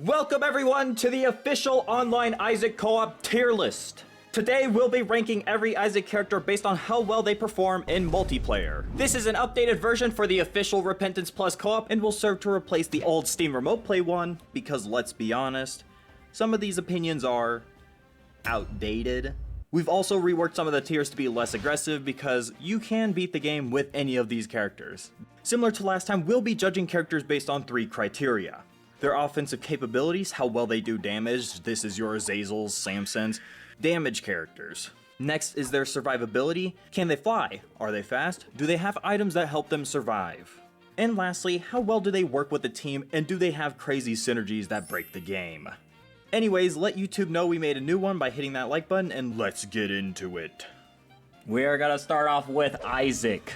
Welcome everyone to the official online Isaac co-op tier list. Today we'll be ranking every Isaac character based on how well they perform in multiplayer. This is an updated version for the official Repentance Plus co-op and will serve to replace the old Steam Remote Play one because let's be honest, some of these opinions are outdated. We've also reworked some of the tiers to be less aggressive because you can beat the game with any of these characters. Similar to last time, we'll be judging characters based on 3 criteria. Their offensive capabilities, how well they do damage, this is your Azazels, Samsons, damage characters. Next is their survivability, can they fly, are they fast, do they have items that help them survive? And lastly, how well do they work with the team and do they have crazy synergies that break the game? Anyways, let YouTube know we made a new one by hitting that like button and let's get into it. We are gonna start off with Isaac.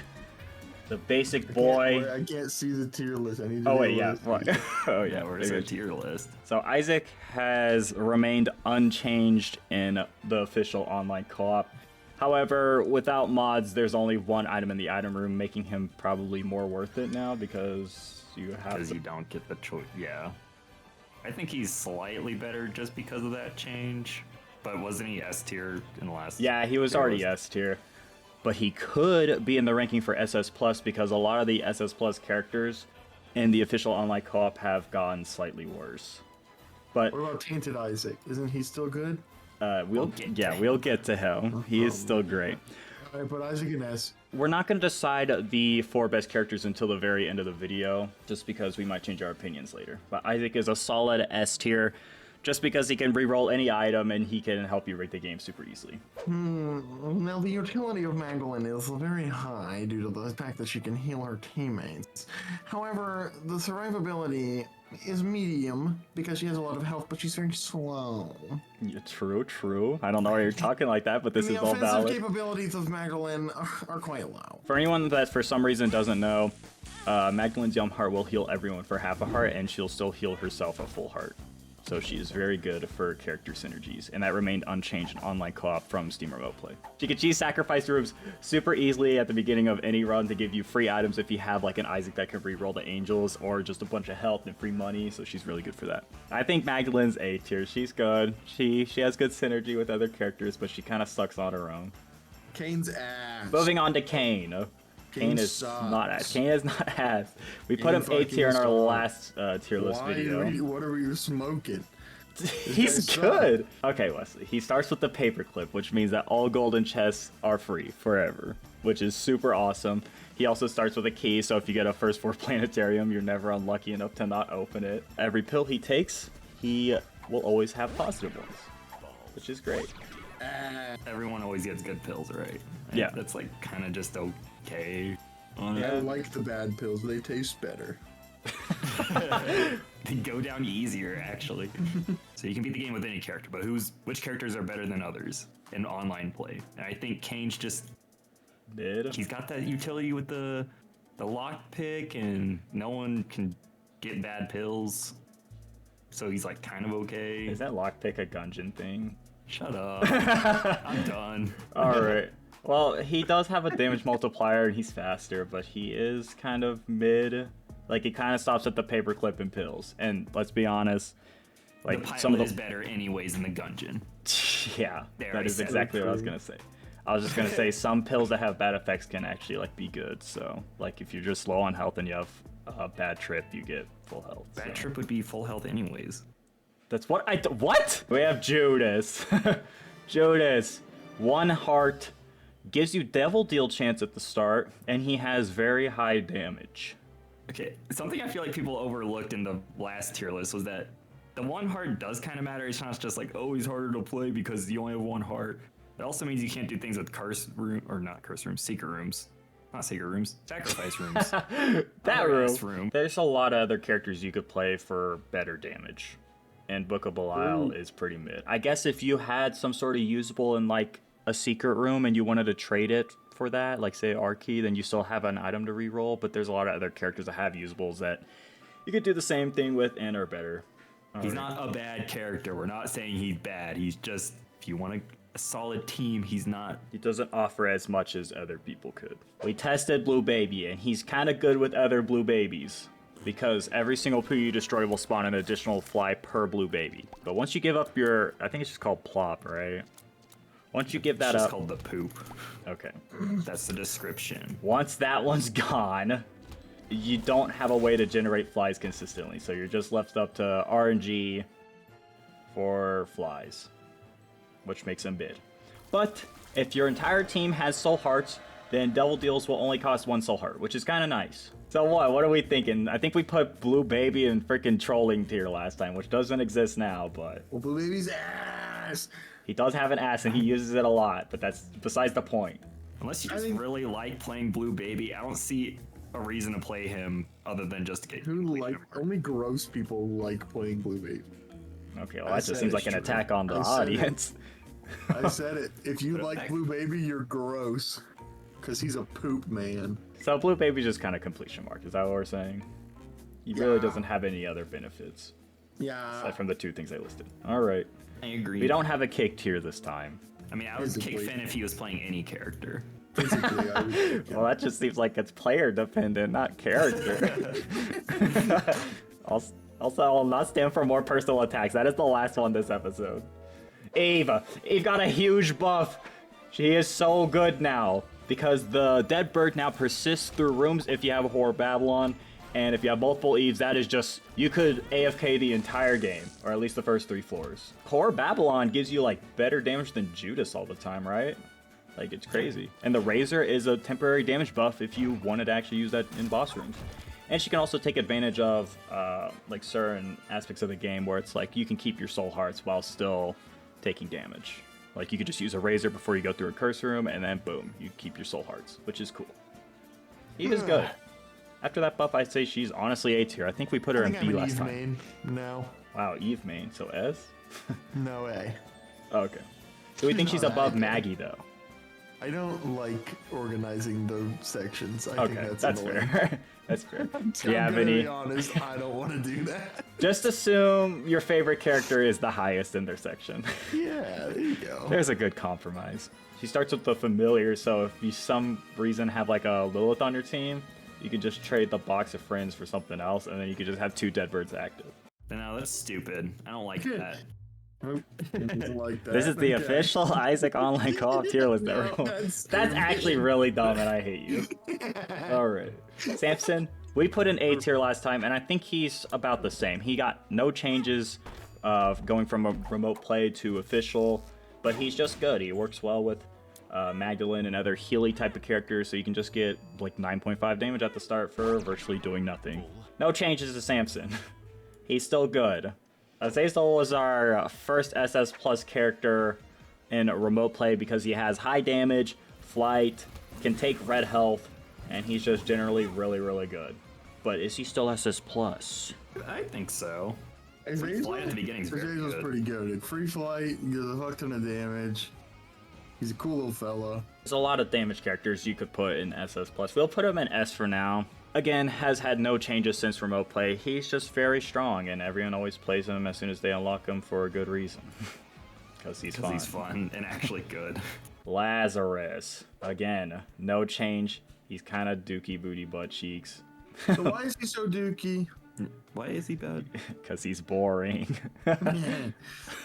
The basic boy. I can't see the tier list. I need to. Oh wait, yeah. Oh yeah, Where's our tier list? So Isaac has remained unchanged in the official online co-op. However, without mods, there's only one item in the item room, making him probably more worth it now because you have. Because you don't get the choice. Yeah. I think he's slightly better just because of that change. But wasn't he S tier in the last? Yeah, he was already S tier. But he could be in the ranking for SS Plus because a lot of the SS Plus characters in the official online co-op have gone slightly worse. But what about Tainted Isaac? Isn't he still good? we'll get to him. He is still great. All right, but Isaac and S. We're not going to decide the 4 best characters until the very end of the video, just because we might change our opinions later. But Isaac is a solid S tier, just because he can reroll any item and he can help you rate the game super easily. Now the utility of Magdalene is very high due to the fact that she can heal her teammates. However, the survivability is medium because she has a lot of health, but she's very slow. Yeah, true. I don't know why you're talking like that, but this is all valid. The offensive capabilities of Magdalene are quite low. For anyone that for some reason doesn't know, Magdalene's Yum Heart will heal everyone for half a heart, and she'll still heal herself a full heart. So she is very good for character synergies, and that remained unchanged in online co-op from Steam Remote Play. She can choose sacrifice rooms super easily at the beginning of any run to give you free items if you have like an Isaac that can reroll the angels, or just a bunch of health and free money, so she's really good for that. I think Magdalene's A tier. She's good. She has good synergy with other characters, but she kind of sucks on her own. Cain's ass. Moving on to Cain. Cain is not ass. Cain is not ass. We put him A tier in our last tier list video. What are you smoking? He's good. Okay, Wesley. He starts with the paperclip, which means that all golden chests are free forever, which is super awesome. He also starts with a key, so if you get a first floor planetarium, you're never unlucky enough to not open it. Every pill he takes, he will always have positive ones, which is great. Everyone always gets good pills, right? Yeah. That's like kind of just okay. I like the bad pills. They taste better. They go down easier, actually. So you can beat the game with any character, but which characters are better than others in online play? And I think Cain's just he's got that utility with the lockpick, and no one can get bad pills. So he's like kind of okay. Is that lockpick a Gungeon thing? Shut up. I'm done. All right. Well, he does have a damage multiplier and he's faster, but he is kind of mid. Like, he kind of stops at the paperclip and pills. And let's be honest, like the some of is better anyways in the Gungeon. Yeah, that is exactly what I was gonna say. I was just gonna say some pills that have bad effects can actually like be good. So, like if you're just low on health and you have a bad trip, you get full health. Bad trip would be full health anyways. That's what what? We have Judas. Judas, 1 heart, gives you devil deal chance at the start, and he has very high damage. Okay, something I feel like people overlooked in the last tier list was that the 1 heart does kind of matter. It's not just like, oh, he's harder to play because you only have 1 heart. It also means you can't do things with secret rooms. Not secret rooms, sacrifice rooms. That room. There's a lot of other characters you could play for better damage. And Book of Belial is pretty mid. I guess if you had some sort of usable in like a secret room and you wanted to trade it for that, like say Archie, then you still have an item to reroll, but there's a lot of other characters that have usables that you could do the same thing with and are better. He's not a bad character. We're not saying he's bad. He's just, if you want a solid team, he's not. He doesn't offer as much as other people could. We tested Blue Baby, and he's kind of good with other Blue Babies. because every single poo you destroy will spawn an additional fly per blue baby. But once you give up your, I think it's just called plop, right? Once you give that It's up, called the poop. okay. That's the description. Once that one's gone, you don't have a way to generate flies consistently, so you're just left up to RNG for flies, which makes them bid. But if your entire team has soul hearts, then double deals will only cost 1 soul heart, which is kind of nice. So what are we thinking? I think we put Blue Baby in freaking trolling tier last time, which doesn't exist now, but... Well, Blue Baby's ass! He does have an ass and he uses it a lot, but that's besides the point. Unless you just really like playing Blue Baby, I don't see a reason to play him other than just to get... Only gross people like playing Blue Baby. Okay, well that just seems like an attack on the audience. I said it. If you like Blue Baby, you're gross. Because he's a poop man. So Blue Baby's just kind of completion mark, is that what we're saying? He really doesn't have any other benefits. Yeah. Aside from the 2 things I listed. Alright. I agree. We don't have a kick tier this time. I mean, I would kick Finn if he was playing any character. Physically, I would kick him. Well, that just seems like it's player dependent, not character. Also, I will not stand for more personal attacks. That is the last one this episode. Eve got a huge buff. She is so good now. Because the dead bird now persists through rooms if you have a Horror Babylon. And if you have multiple Eves, that is just, you could AFK the entire game. Or at least the first 3 floors. Horror Babylon gives you like better damage than Judas all the time, right? Like, it's crazy. And the Razor is a temporary damage buff if you wanted to actually use that in boss rooms. And she can also take advantage of like certain aspects of the game where it's like you can keep your soul hearts while still taking damage. Like, you could just use a Razor before you go through a curse room, and then boom, you keep your soul hearts, which is cool. Eve is good. After that buff, I'd say she's honestly A tier. I think we put her in B last time. Main. No. Wow, Eve main, so S? No A. Okay. Do we think she's above Maggie, though? I don't like organizing the sections. I think Okay, that's fair. That's fair. Do you I'm have gonna any? be honest, I don't want to do that. Just assume your favorite character is the highest in their section. Yeah, there you go. There's a good compromise. She starts with the familiar, so if you some reason have like a Lilith on your team, you can just trade the box of friends for something else, and then you can just have 2 dead birds active. No, that's stupid. I don't like that. Like that. This is the official Isaac Online Co-op tier list, No, everyone. that's That's actually really dumb, and I hate you. Alright. Samson, we put in A tier last time, and I think he's about the same. He got no changes of going from a remote play to official, but he's just good. He works well with Magdalene and other Healy type of characters, so you can just get like 9.5 damage at the start for virtually doing nothing. No changes to Samson. He's still good. Azazel was our first SS Plus character in remote play because he has high damage, flight, can take red health, and he's just generally really, really good. But is he still SS Plus? I think so. Free flight at the beginning is very Azazel's good. pretty good. Free flight, he does a fuck ton of damage. He's a cool little fella. There's a lot of damage characters you could put in SS Plus. We'll put him in S for now. Again, has had no changes since remote play. He's just very strong, and everyone always plays him as soon as they unlock him for a good reason. Because he's fun. He's fun and actually good. Lazarus. Again, no change. He's kind of dookie booty butt cheeks. So why is he so dookie? Why is he bad? Because he's boring. Man,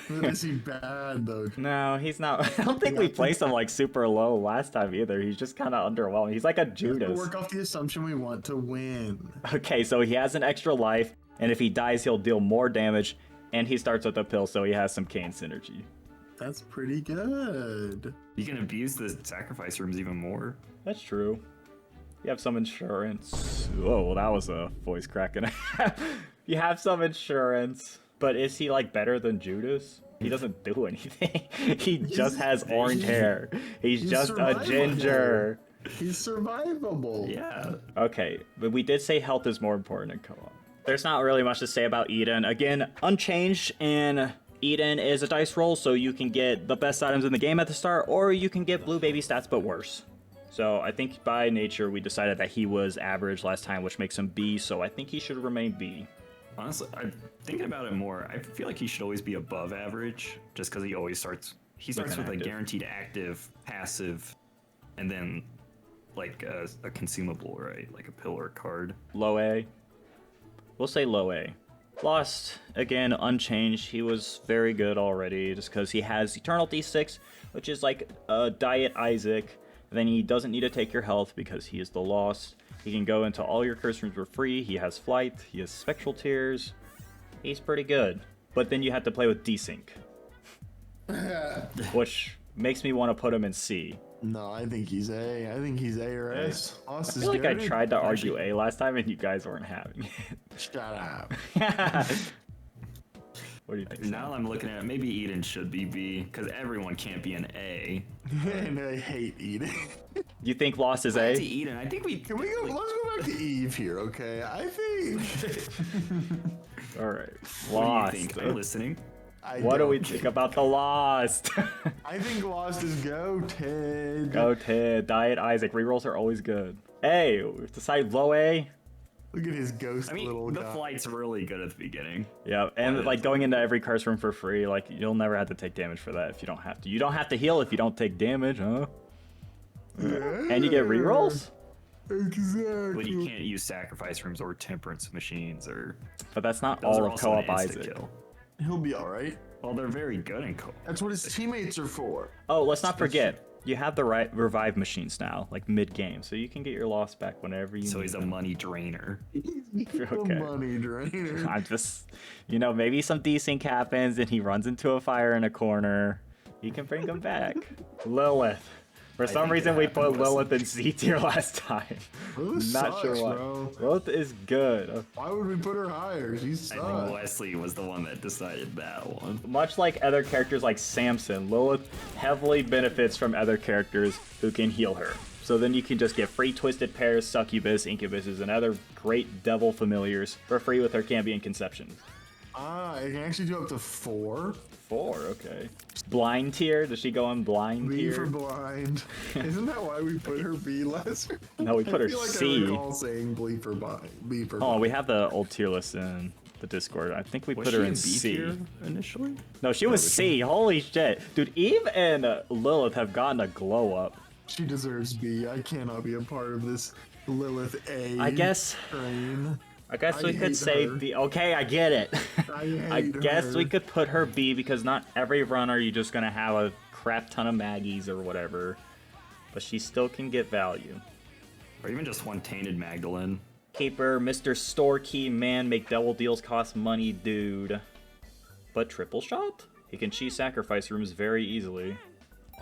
is he bad though? No, he's not. I don't think we placed him like super low last time either. He's just kind of underwhelming. He's like a We Judas. work off the assumption we want to win. Okay, so he has an extra life, and if he dies, he'll deal more damage, and he starts with a pill, so he has some Cain synergy. That's pretty good. You can abuse the sacrifice rooms even more. That's true. You have some insurance. Oh, well, that was a voice cracking. You have some insurance, but is he like better than Judas? He doesn't do anything. He just has orange hair. He's just a survivable. ginger. He's survivable. Yeah. Okay, but we did say health is more important in co-op. There's not really much to say about Eden. Again, unchanged, and Eden is a dice roll, so you can get the best items in the game at the start, or you can get blue baby stats, but worse. So I think by nature, we decided that he was average last time, which makes him B, so I think he should remain B. Honestly, I'm thinking about it more. I feel like he should always be above average, just because he always starts. He starts with a active. guaranteed active, passive, and then like a consumable, right? Like a pill or card. Low A. We'll say low A. Lost, again, unchanged. He was very good already, just because he has Eternal D6, which is like a Diet Isaac. And then he doesn't need to take your health because he is the Lost. He can go into all your curse rooms for free. He has Flight. He has Spectral Tears. He's pretty good. But then you have to play with Desync. Which makes me want to put him in C. No, I think he's A. I think he's A or S. I feel like I tried to argue A last time and you guys weren't having it. Shut up. What do you think? Now I'm looking at it, maybe Eden should be B, because everyone can't be an A. And I hate Eden. You think Lost is Back to A? Eden, I think we... Can we go? Let's go back to Eve here, okay? I think. Alright. What Lost. do you think? I'm listening. What do we think about the Lost? I think Lost is goated. Goated. Diet Isaac. Rerolls are always good. Hey, we've decided low A. Look at his ghost I mean, little the guy. flight's really good at the beginning. Yeah, and like going into every curse room for free, like you'll never have to take damage for that if you don't have to. You don't have to heal if you don't take damage, huh? And you get rerolls? Exactly. But you can't use sacrifice rooms or temperance machines or... But that's not Those all are of also co-op an Isaac. insta-kill. He'll be alright. Well, they're very good in co-op. That's what his teammates are for. Oh, let's not forget, you have the right revive machines now, like mid-game, so you can get your loss back whenever you So need he's a them. money drainer. Okay. Money drainer. I'm just, maybe some desync happens and he runs into a fire in a corner. You can bring him back. Lilith. For some think reason it we put happened, Lilith in C tier last time. Lilith Not sure sucks, why. bro. Lilith is good. Why would we put her higher? She I sucks. think Wesley was the one that decided that one. Much like other characters like Samson, Lilith heavily benefits from other characters who can heal her. So then you can just get free Twisted Pairs, Succubus, Incubuses, and other great devil familiars for free with her Cambion Conception. I can actually do up to 4. 4, okay. Blind tier? Does she go on blind B tier? for blind. Isn't that why we put her B last? No, we put her I feel like C. I recall saying B for blind. B for Oh, blind. we have the old tier list in the Discord. I think we Was put she her in in B C. tier initially? No, she was C. Holy shit. Dude, Eve and Lilith have gotten a glow up. She deserves B. I cannot be a part of this Lilith A. I guess train. we I could hate say her. B. Okay, I get it. I hate guess her. we could put her B because not every run are you just gonna have a crap ton of Maggies or whatever. But she still can get value. Or even just one Tainted Magdalene. Keeper, Mr. Store Key Man, make double deals cost money, dude. But triple shot? He can cheese sacrifice rooms very easily.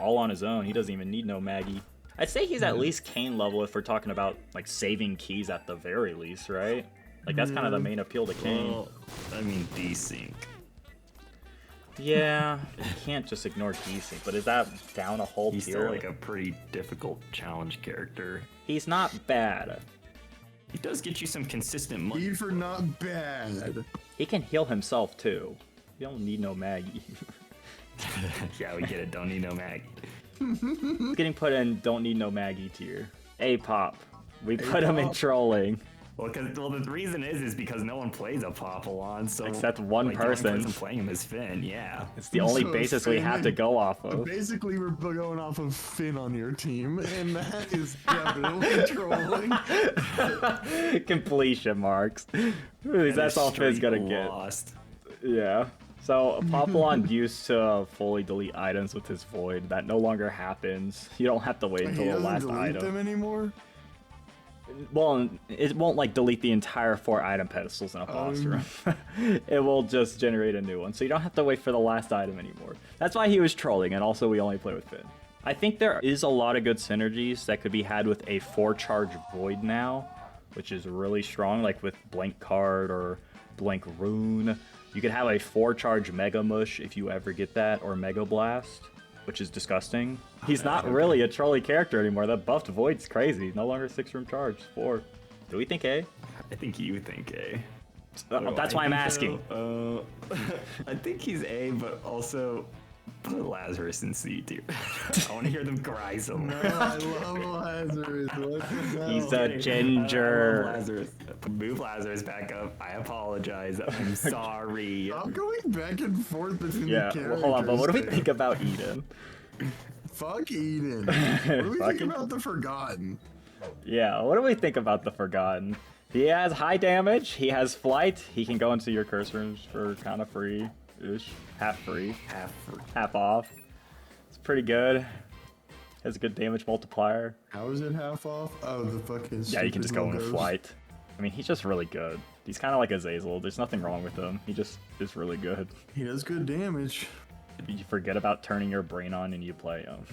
All on his own, he doesn't even need no Maggie. I'd say he's at least Cain level if we're talking about like saving keys at the very least, right? Like that's kind of the main appeal to Cain. Well, I mean, desync. Yeah, you can't just ignore desync, but is that down a whole He's tier? still like a pretty difficult challenge character. He's not bad. He does get you some consistent money. B for not bad. He can heal himself too. You don't need no Maggie. Yeah, we get it. Don't need no Mag. He's getting put in don't need no Maggie tier. A-pop. We put him in A-pop. trolling. Well, the reason is because no one plays Apollyon, so Except one like, person. The only person playing him is Finn. Yeah. It's the only So basis we Finn- have to go off of. Basically, we're going off of Finn on your team, and that is definitely trolling. Completion marks. That's all Finn's gonna get. Lost. Yeah. So Apollyon used to fully delete items with his void. That no longer happens. You don't have to wait He until the doesn't last delete item. them anymore. Well, it won't like delete the entire 4 item pedestals in a boss room. It will just generate a new one, so you don't have to wait for the last item anymore. That's why he was trolling, and also we only play with Finn. I think there is a lot of good synergies that could be had with a 4-charge void now, which is really strong, like with Blank Card or Blank Rune. You could have a 4-charge Mega Mush if you ever get that, or Mega Blast, which is disgusting. He's not really a trolly character anymore. That buffed Void's crazy. No longer 6-room charge, 4. Do we think A? I think you think A. That's why I'm asking. I think he's A, but also put Lazarus in C tier. I want to hear them cry so much. No, I love Lazarus. What the hell? He's a I love ginger. Lazarus. Move Lazarus back up. I apologize. I'm sorry. I'm going back and forth between Yeah, the characters. well, hold on, but what do we dude. think about Eden? Fuck Eden. What do we think Fucking- about the Forgotten? Yeah, what do we think about the Forgotten? He has high damage, he has flight, he can go into your curse rooms for kind of free-ish. Half free. Half off. It's pretty good. Has a good damage multiplier. How is it half off? Oh, the fucking Yeah, you can just go into logos. flight. I mean, he's just really good. He's kind of like Azazel. There's nothing wrong with him. He just is really good. He does good damage. You forget about turning your brain on and you play him.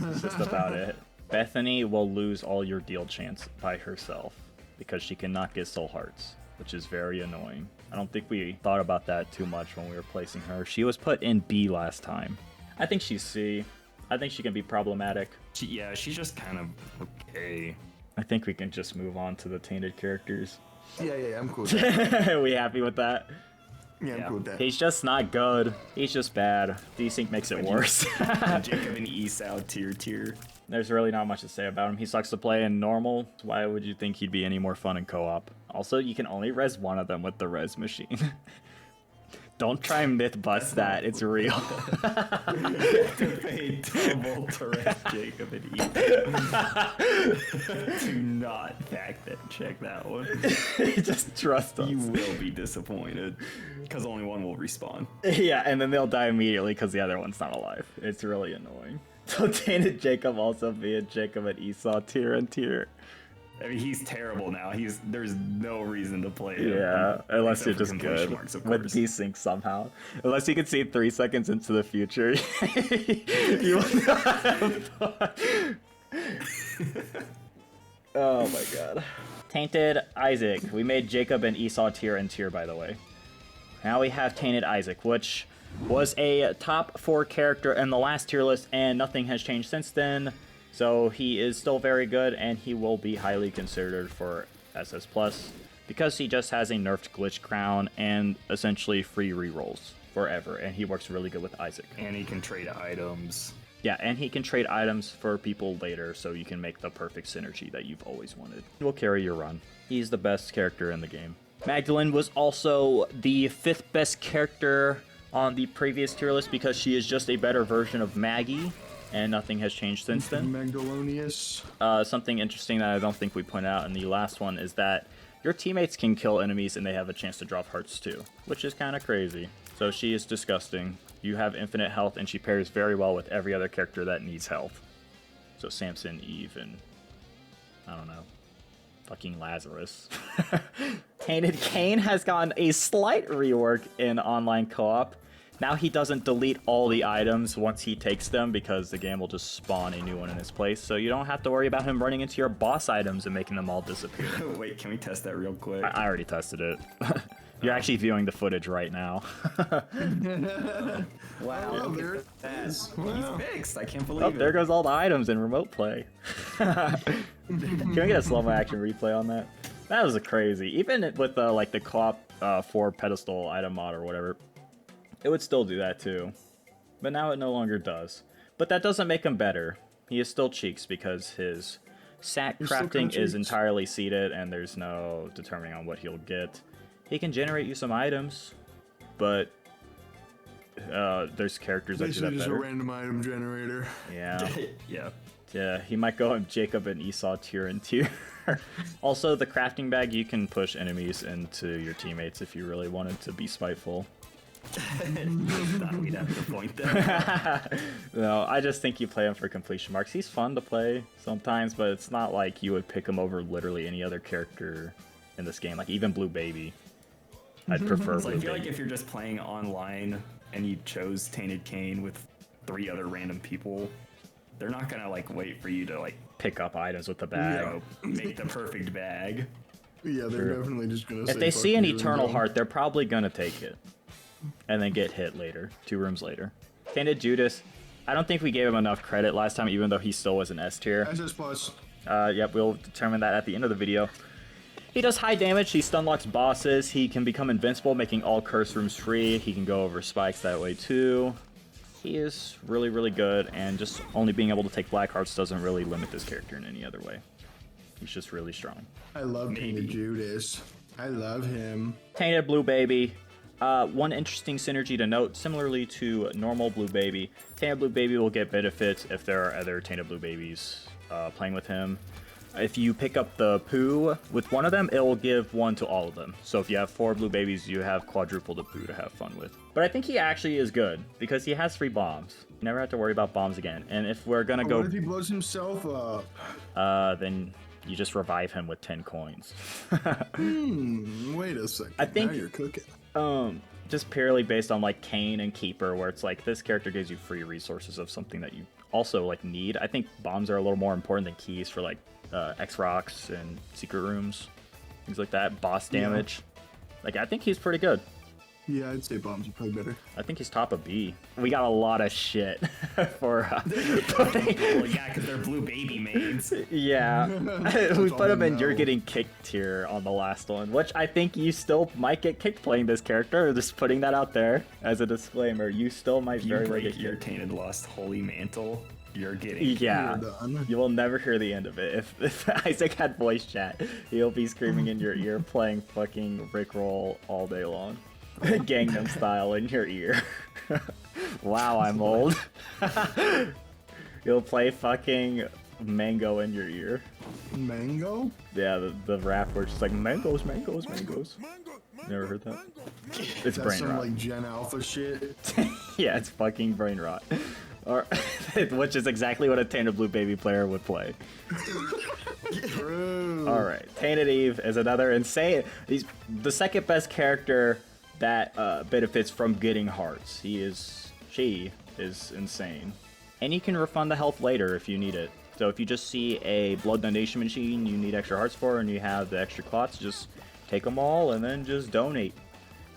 That's just about it. Bethany will lose all your deal chance by herself because she cannot get soul hearts, which is very annoying. I don't think we thought about that too much when we were placing her. She was put in B last time. I think she's C. I think she can be problematic. Yeah, she's just kind of okay. I think we can just move on to the tainted characters. Yeah, I'm cool with that. We happy with that? Yeah, I'm cool with that. He's just not good. He's just bad. Desync makes it worse. Jacob and Esau tier. There's really not much to say about him. He sucks to play in normal. Why would you think he'd be any more fun in co-op? Also, you can only res one of them with the res machine. Don't try and myth bust that. It's real. To pay double to res Jacob and Esau. Do not fact that check that one. Just trust us. You will be disappointed because only one will respawn. Yeah, and then they'll die immediately because the other one's not alive. It's really annoying. So Tainted Jacob also being Jacob and Esau tier and tier. I mean, he's terrible now. There's no reason to play him. Yeah, unless you're Except for just completion good marks, of with course. desync somehow. Unless you can see 3 seconds into the future, you will not have fun. Oh my god. Tainted Isaac. We made Jacob and Esau tier and tier, by the way. Now we have Tainted Isaac, which was a top 4 character in the last tier list, and nothing has changed since then. So he is still very good, and he will be highly considered for SS+, because he just has a nerfed glitch crown and essentially free rerolls forever, and he works really good with Isaac. And he can trade items. Yeah, and he can trade items for people later, so you can make the perfect synergy that you've always wanted. He will carry your run. He's the best character in the game. Magdalene was also the 5th best character on the previous tier list because she is just a better version of Maggie, and nothing has changed since then. Magdalenius. Something interesting that I don't think we pointed out in the last one is that your teammates can kill enemies and they have a chance to drop hearts too, which is kind of crazy. So she is disgusting. You have infinite health, and she pairs very well with every other character that needs health. So Samson, Eve, and I don't know, fucking Lazarus. Tainted Cain has gotten a slight rework in online co-op. Now he doesn't delete all the items once he takes them because the game will just spawn a new one in his place. So you don't have to worry about him running into your boss items and making them all disappear. Wait, can we test that real quick? I already tested it. You're actually viewing the footage right now. Wow, Oh, look there at it that. is. He's Wow. fixed. I can't believe Oh, it. there goes all the items in remote play. Can we get a slow-mo action replay on that? That was crazy. Even with like the co-op 4 pedestal item mod or whatever, it would still do that too. But now it no longer does. But that doesn't make him better. He is still cheeks because his sack He's still crafting kinda is cheeks. entirely seeded and there's no determining on what he'll get. He can generate you some items, but there's characters that do Basically that just a better. random item generator. Yeah. Yeah. Yeah, he might go in Jacob and Esau tier and tier. Also, the crafting bag, you can push enemies into your teammates if you really wanted to be spiteful. Thought we'd have to point that. No, I just think you play him for completion marks. He's fun to play sometimes, but it's not like you would pick him over literally any other character in this game. Like even Blue Baby. I'd prefer So I Blue feel like Baby. if you're just playing online and you chose Tainted Cain with 3 other random people, they're not gonna like wait for you to like Pick up items with the you bag. know, make the perfect bag. Yeah, they're True. definitely just gonna If say, they "Fuck see an you," and Eternal go. Heart, they're probably gonna take it. And then get hit later, 2 rooms later. Tainted Judas, I don't think we gave him enough credit last time, even though he still was an S tier. SS plus. Yep, we'll determine that at the end of the video. He does high damage, he stun locks bosses, he can become invincible, making all curse rooms free, he can go over spikes that way too. He is really, really good, and just only being able to take black hearts doesn't really limit this character in any other way. He's just really strong. I love Tainted Judas. I love him. Tainted Blue Baby. One interesting synergy to note, similarly to normal Blue Baby, Tainted Blue Baby will get benefits if there are other Tainted Blue Babies playing with him. If you pick up the poo with one of them, it will give one to all of them. So if you have 4 blue babies, you have quadruple the poo to have fun with. But I think he actually is good because he has 3 bombs. You never have to worry about bombs again. And if we're gonna go, what if he blows himself up? Then you just revive him with 10 coins. Wait a second. I think now you're cooking. Just purely based on like Cain and Keeper, where it's like this character gives you free resources of something that you also like need. I think bombs are a little more important than keys for like X-Rocks and secret rooms, things like that. Boss damage. Like I think he's pretty good. Yeah, I'd say bombs are probably better. I think he's top of B. We got a lot of shit for putting. Well, yeah, because they're blue baby mains. Yeah, we put him in You're Getting Kicked tier on the last one, which I think you still might get kicked playing this character. Just putting that out there as a disclaimer. You still might You very well break get your kicked. Tainted Lost Holy Mantle, you're getting. Yeah, You're done. you will never hear the end of it. If Isaac had voice chat, he'll be screaming in your ear, playing fucking Rickroll all day long. Gangnam Style in your ear. Wow, I'm old. You'll play fucking Mango in your ear. Mango? Yeah, the rap where it's just like mangoes, mangoes, mangoes. Never heard that? It's That's brain some rot. like Gen Alpha shit. Yeah, it's fucking brain rot. Or, which is exactly what a Tainted Blue Baby player would play. True. Alright, Tainted Eve is another insane. He's the second best character that benefits from getting hearts. She is insane. And you can refund the health later if you need it. So if you just see a blood donation machine you need extra hearts for and you have the extra clots, just take them all and then just donate.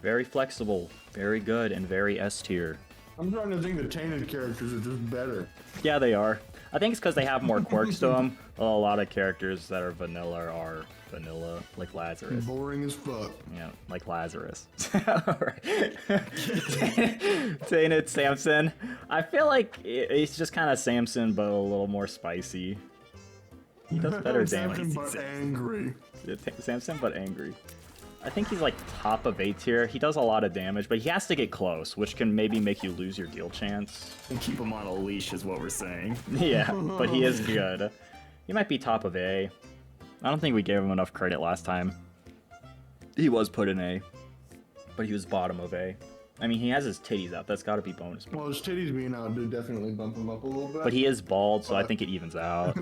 Very flexible, very good, and very S tier. I'm trying to think the tainted characters are just better. Yeah, they are. I think it's because they have more quirks to them. Well, a lot of characters that are vanilla, like Lazarus. Boring as fuck. Yeah, like Lazarus. Tainted Samson. I feel like he's just kind of Samson, but a little more spicy. He does better damage. Samson, but angry. Samson, but angry. I think he's like top of A tier. He does a lot of damage, but he has to get close, which can maybe make you lose your deal chance. And keep him on a leash is what we're saying. Yeah, but he is good. He might be top of A. I don't think we gave him enough credit last time. He was put in A, but he was bottom of A. I mean, he has his titties out. That's got to be bonus. Well, his titties being out did definitely bump him up a little bit. But he is bald, so I think it evens out.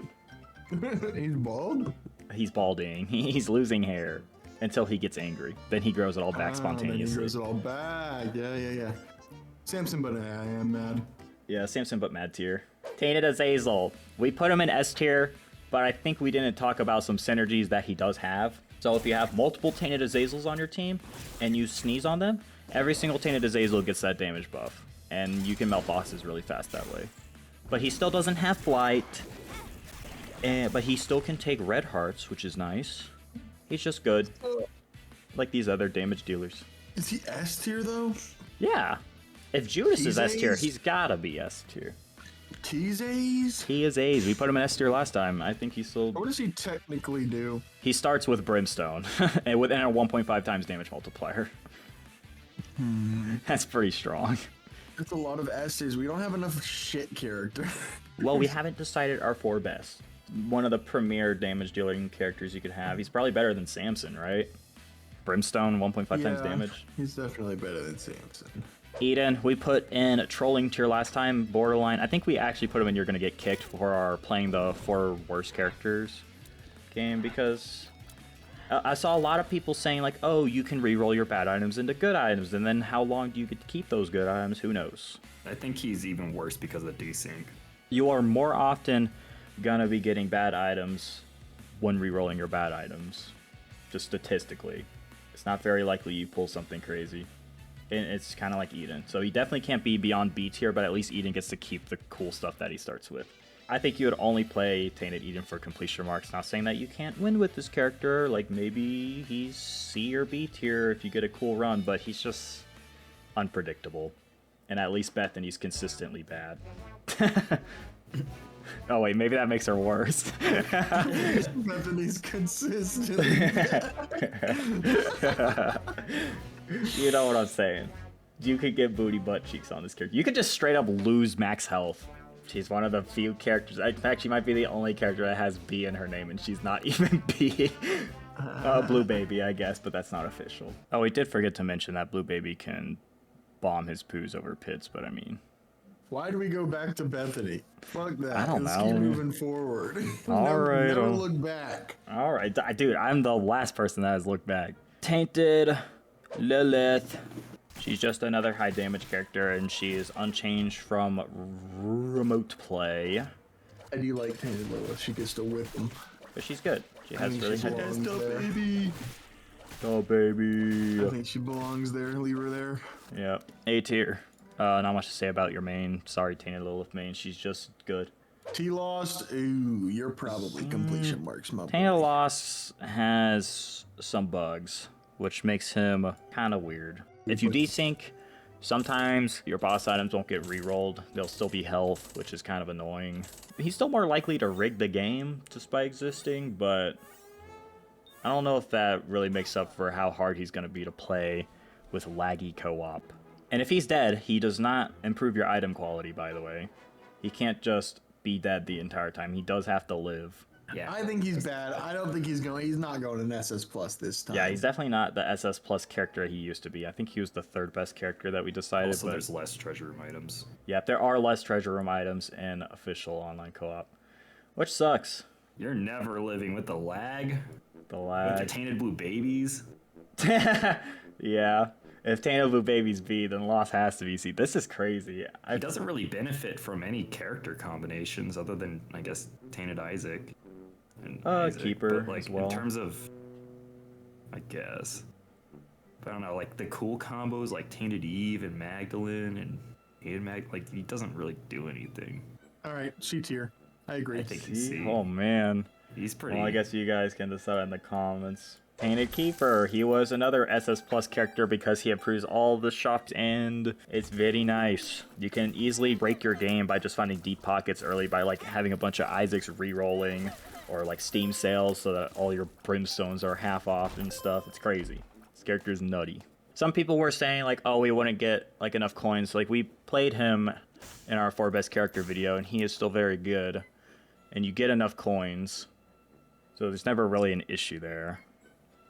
He's bald? He's balding. He's losing hair until he gets angry. Then he grows it all back Then he spontaneously. grows it all back. Yeah. Samson, but I am mad. Yeah, Samson but mad tier. Tainted Azazel. We put him in S tier, but I think we didn't talk about some synergies that he does have. So if you have multiple Tainted Azazels on your team and you sneeze on them, every single Tainted Azazel gets that damage buff. And you can melt bosses really fast that way. But he still doesn't have flight. But he still can take red hearts, which is nice. He's just good. Like these other damage dealers. Is he S tier though? Yeah. If Judas is S tier, A's? he's gotta be S tier. T's A's? He is A's. We put him in S tier last time. I think he's still... What does he technically do? He starts with Brimstone, and within a 1.5 times damage multiplier. That's pretty strong. That's a lot of S's. We don't have enough shit character. Well, we haven't decided our 4 best. One of the premier damage dealing characters you could have. He's probably better than Samson, right? Brimstone, 1.5 times damage. He's definitely better than Samson. Eden, we put in trolling tier last time, borderline. I think we actually put him in You're Gonna Get Kicked for our playing the 4 worst characters game because I saw a lot of people saying like, oh, you can re-roll your bad items into good items, and then how long do you get to keep those good items? Who knows? I think he's even worse because of desync. You are more often gonna be getting bad items when re-rolling your bad items, just statistically. It's not very likely you pull something crazy. And it's kind of like Eden. So he definitely can't be beyond B tier, but at least Eden gets to keep the cool stuff that he starts with. I think you would only play Tainted Eden for completion marks. Not saying that you can't win with this character. Like oh, he's C or B tier if you get a cool run, but he's just unpredictable. And at least Bethany's consistently bad. Oh wait, maybe that makes her worse. Bethany's consistent. You know what I'm saying. You could get booty butt cheeks on this character. You could just straight up lose max health She's one of the few characters. In fact, she might be the only character that has B in her name, and she's not even B. Blue Baby, I guess, but that's not official. Oh, we did forget to mention that Blue Baby can bomb his poos over pits, but I mean... Why do we go back to Bethany? Fuck that. I don't Let's know. keep moving forward. All right. Never look back. All right, dude, I'm the last person that has looked back. Tainted Lilith. She's just another high damage character, and she is unchanged from remote play. I do like Tainted Lilith. She gets to whip them. But she's good. She has really high damage. Baby. Oh, baby. I think she belongs there. Leave her there. Yep. A tier. Not much to say about your main. Sorry, Tainted Lilith main. She's just good. T-Lost. Ooh, you're probably completion marks, my boy. Tainted Lost has some bugs, which makes him kind of weird. If you desync, sometimes your boss items won't get re-rolled. They'll still be health, which is kind of annoying. He's still more likely to rig the game just by existing, but I don't know if that really makes up for how hard he's going to be to play with laggy co-op. And if he's dead, he does not improve your item quality, by the way. He can't just be dead the entire time. He does have to live. Yeah. I think he's bad. I don't think he's not going in SS Plus this time. Yeah, he's definitely not the SS Plus character he used to be. I think he was the third best character that we decided. Also, but there's less treasure room items. yeah, there are less treasure room items in official online co-op, which sucks. You're never living with the lag. The With lag. the tainted blue babies. Yeah. If Tainted Blue Baby's B, then Lost has to be C. This is crazy. He doesn't really benefit from any character combinations other than, I guess, Tainted Isaac. And Isaac. Keeper But, like, as well. in terms of, I guess, I don't know, like the cool combos like Tainted Eve and Magdalene and like he doesn't really do anything. All right, C tier. I agree. I think he's C. Oh, man. He's pretty. Well, I guess you guys can decide in the comments. Tainted Keeper. He was another SS Plus character because he improves all the shops and it's very nice. You can easily break your game by just finding deep pockets early by like having a bunch of Isaacs re-rolling or like Steam sales so that all your brimstones are half off and stuff. It's crazy. This character is nutty. Some people were saying like, oh, we wouldn't get like enough coins. Like we played him in our 4 best character video and he is still very good. And you get enough coins. So there's never really an issue there.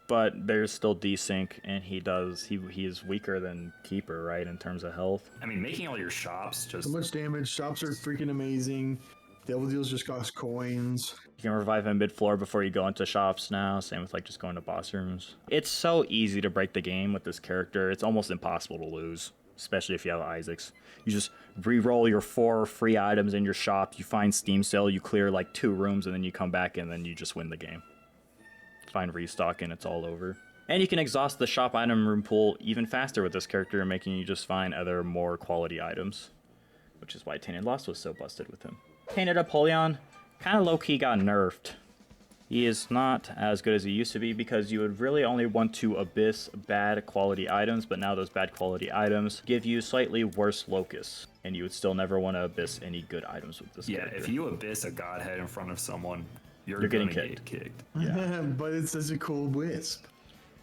But there's still desync, and he is weaker than Keeper, right, in terms of health. I mean, making all your shops just. So much damage. Shops are freaking amazing. Devil deals just cost coins. You can revive him mid-floor before you go into shops now. Same with like just going to boss rooms. It's so easy to break the game with this character. It's almost impossible to lose, especially if you have Isaacs. You just re-roll your 4 free items in your shop. You find Steam sale. You clear like 2 rooms, and then you come back, and then you just win the game. Find restock and it's all over. And you can exhaust the shop item room pool even faster with this character, making you just find other more quality items, which is why Tainted Lost was so busted with him. Tainted Apollyon kind of low-key got nerfed. He is not as good as he used to be because you would really only want to abyss bad quality items, but now those bad quality items give you slightly worse locusts, and you would still never want to abyss any good items with this character. If you abyss a godhead in front of someone, you're getting gonna kicked. get kicked. Yeah. But it's such a cool wisp.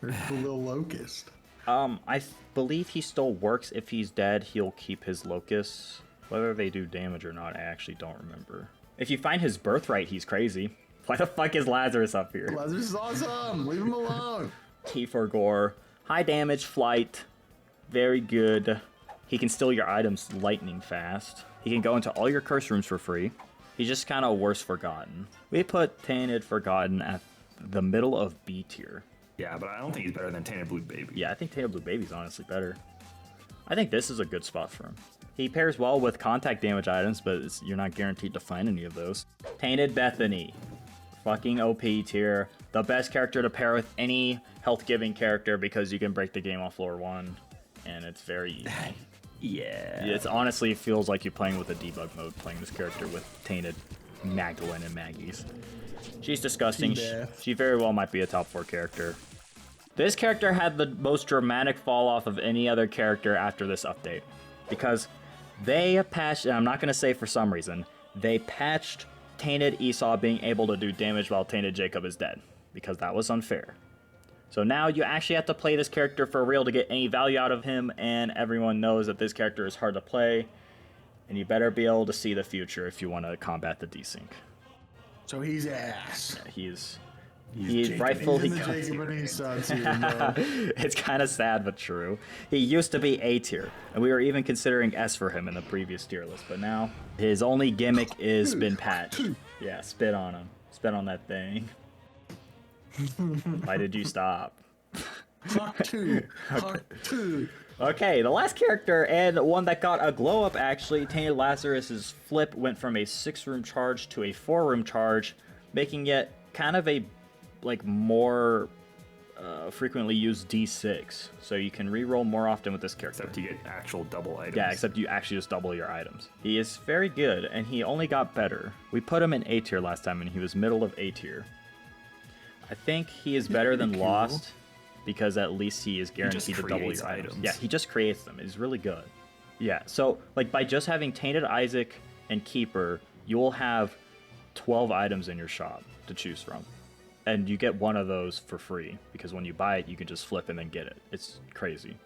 Or a cool little locust. I believe he still works. If he's dead, he'll keep his locusts. Whether they do damage or not, I actually don't remember. If you find his birthright, he's crazy. Why the fuck is Lazarus up here? Lazarus is awesome. Leave him alone. T4 Gore. High damage, flight. Very good. He can steal your items lightning fast. He can go into all your curse rooms for free. He's just kind of worse Forgotten. We put Tainted Forgotten at the middle of B tier. Yeah, but I don't think he's better than Tainted Blue Baby. Yeah, I think Tainted Blue Baby's honestly better. I think this is a good spot for him. He pairs well with contact damage items, but you're not guaranteed to find any of those. Tainted Bethany. Fucking OP tier. The best character to pair with any health-giving character because you can break the game on floor 1. And it's very easy. Yeah. It's honestly feels like you're playing with a debug mode, playing this character with Tainted Magdalene and Maggie's. She's disgusting. She very well might be a top 4 character. This character had the most dramatic fall off of any other character after this update. Because they patched, and I'm not going to say for some reason, they patched Tainted Esau being able to do damage while Tainted Jacob is dead. Because that was unfair. So now you actually have to play this character for real to get any value out of him, and everyone knows that this character is hard to play. And you better be able to see the future if you want to combat the desync. So he's ass. Yeah, he's He's rightfully in the Jacob and Esau tier, bro. It's kind of sad but true. He used to be A tier, and we were even considering S for him in the previous tier list, but now his only gimmick is been patched. Yeah, spit on him. Spit on that thing. Why did you stop? Hawk 2. Hawk 2. Okay, the last character, and one that got a glow up actually, Tainted Lazarus's flip went from a 6-room charge to a 4-room charge, making it kind of a more frequently used D6. So you can reroll more often with this character. Except you get actual double items. Yeah, except you actually just double your items. He is very good, and he only got better. We put him in A tier last time, and he was middle of A tier. I think he is better than cool. Lost, because at least he is guaranteed to double your items. Yeah, he just creates them. He's really good. Yeah, so by just having Tainted Isaac and Keeper, you will have 12 items in your shop to choose from. And you get one of those for free, because when you buy it, you can just flip and then get it. It's crazy.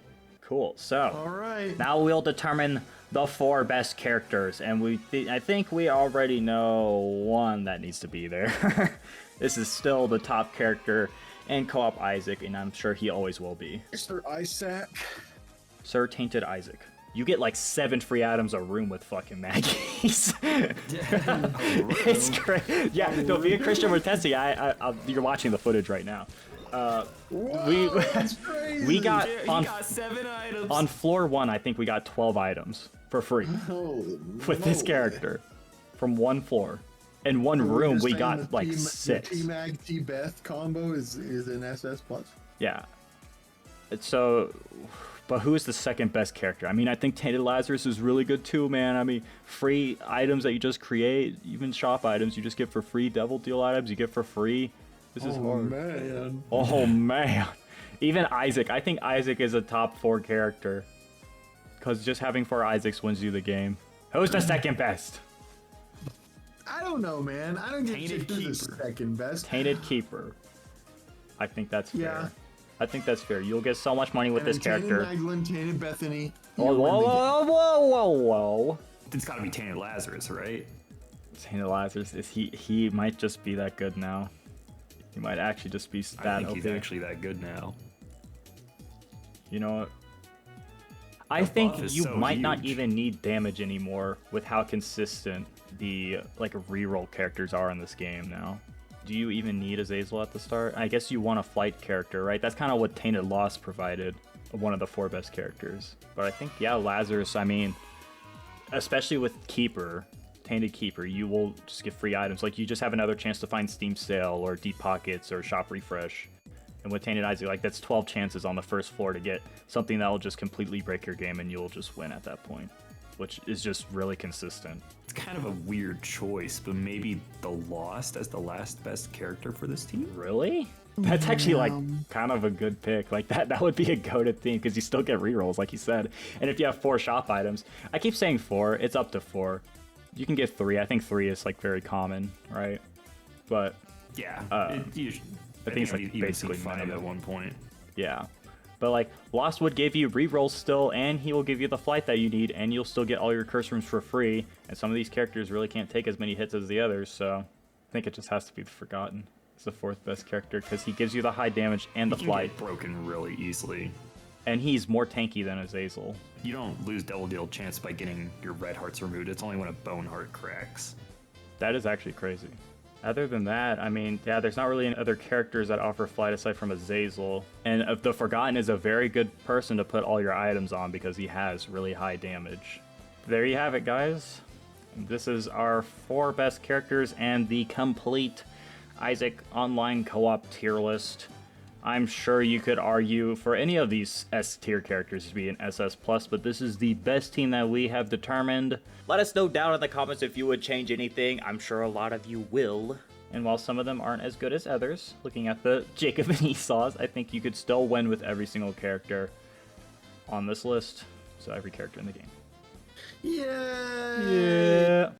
Cool, so All right. now we'll determine the 4 best characters, and I think we already know one that needs to be there. This is still the top character and Co-op Isaac, and I'm sure he always will be. Mr. Isaac. Sir Tainted Isaac. You get 7 free items a room with fucking Maggies. It's great. Yeah, no, me and Christian were testing. You're watching the footage right now. That's crazy. We got He got 7 items. on floor 1. I think we got 12 items for free Holy with this moly. character from one floor. In one We're room, just we saying got the 6. The T-Mag T-Beth combo is an SS plus. Yeah. So, but who is the second best character? I mean, I think Tainted Lazarus is really good too, man. I mean, free items that you just create, even shop items you just get for free, Devil Deal items you get for free. This is hard. Man. Oh man. Even Isaac. I think Isaac is a top 4 character. Because just having 4 Isaacs wins you the game. Who's the second best? I don't know, man. I don't get Tainted who's the Keeper. second best. Tainted Keeper. I think that's fair. Yeah. I think that's fair. You'll get so much money with this Tainted character. Magdalene, Tainted Bethany. Whoa, you win the game. whoa. It's gotta be Tainted Lazarus, right? Tainted Lazarus, he might just be that good now. He might actually just be I that think OP. he's actually that good now. You know what? I The think buff is you so might not huge. even need damage anymore with how consistent the reroll characters are in this game now. Do you even need Azazel at the start? I guess you want a flight character, right? That's kind of what Tainted Lost provided, one of the 4 best characters. But I think, yeah, Lazarus, I mean, especially with Keeper, Tainted Keeper, you will just get free items. You just have another chance to find Steam Sale or Deep Pockets or Shop Refresh. And with Tainted Isaac, that's 12 chances on the first floor to get something that will just completely break your game and you'll just win at that point, which is just really consistent. It's kind of a weird choice, but maybe the Lost as the last best character for this team? Really? That's actually kind of a good pick. That would be a goated theme because you still get rerolls, like you said. And if you have 4 shop items, I keep saying 4, it's up to 4. You can get 3. I think 3 is very common, right? But Yeah. I think it's even basically 5 minimum. at one point. Yeah. But Lost would give you rerolls still, and he will give you the flight that you need, and you'll still get all your curse rooms for free. And some of these characters really can't take as many hits as the others, so I think it just has to be the Forgotten. It's the 4th best character because he gives you the high damage and the He can flight, get broken really easily. and he's more tanky than Azazel. You don't lose Double Deal chance by getting your red hearts removed. It's only when a bone heart cracks. That is actually crazy. Other than that, I mean, yeah, there's not really any other characters that offer flight aside from Azazel. And the Forgotten is a very good person to put all your items on because he has really high damage. There you have it, guys. This is our 4 best characters and the complete Isaac Online Co-op tier list. I'm sure you could argue for any of these S tier characters to be an SS+, but this is the best team that we have determined. Let us know down in the comments if you would change anything. I'm sure a lot of you will. And while some of them aren't as good as others, looking at the Jacob and Esau's, I think you could still win with every single character on this list. So every character in the game. Yeah. Yeah.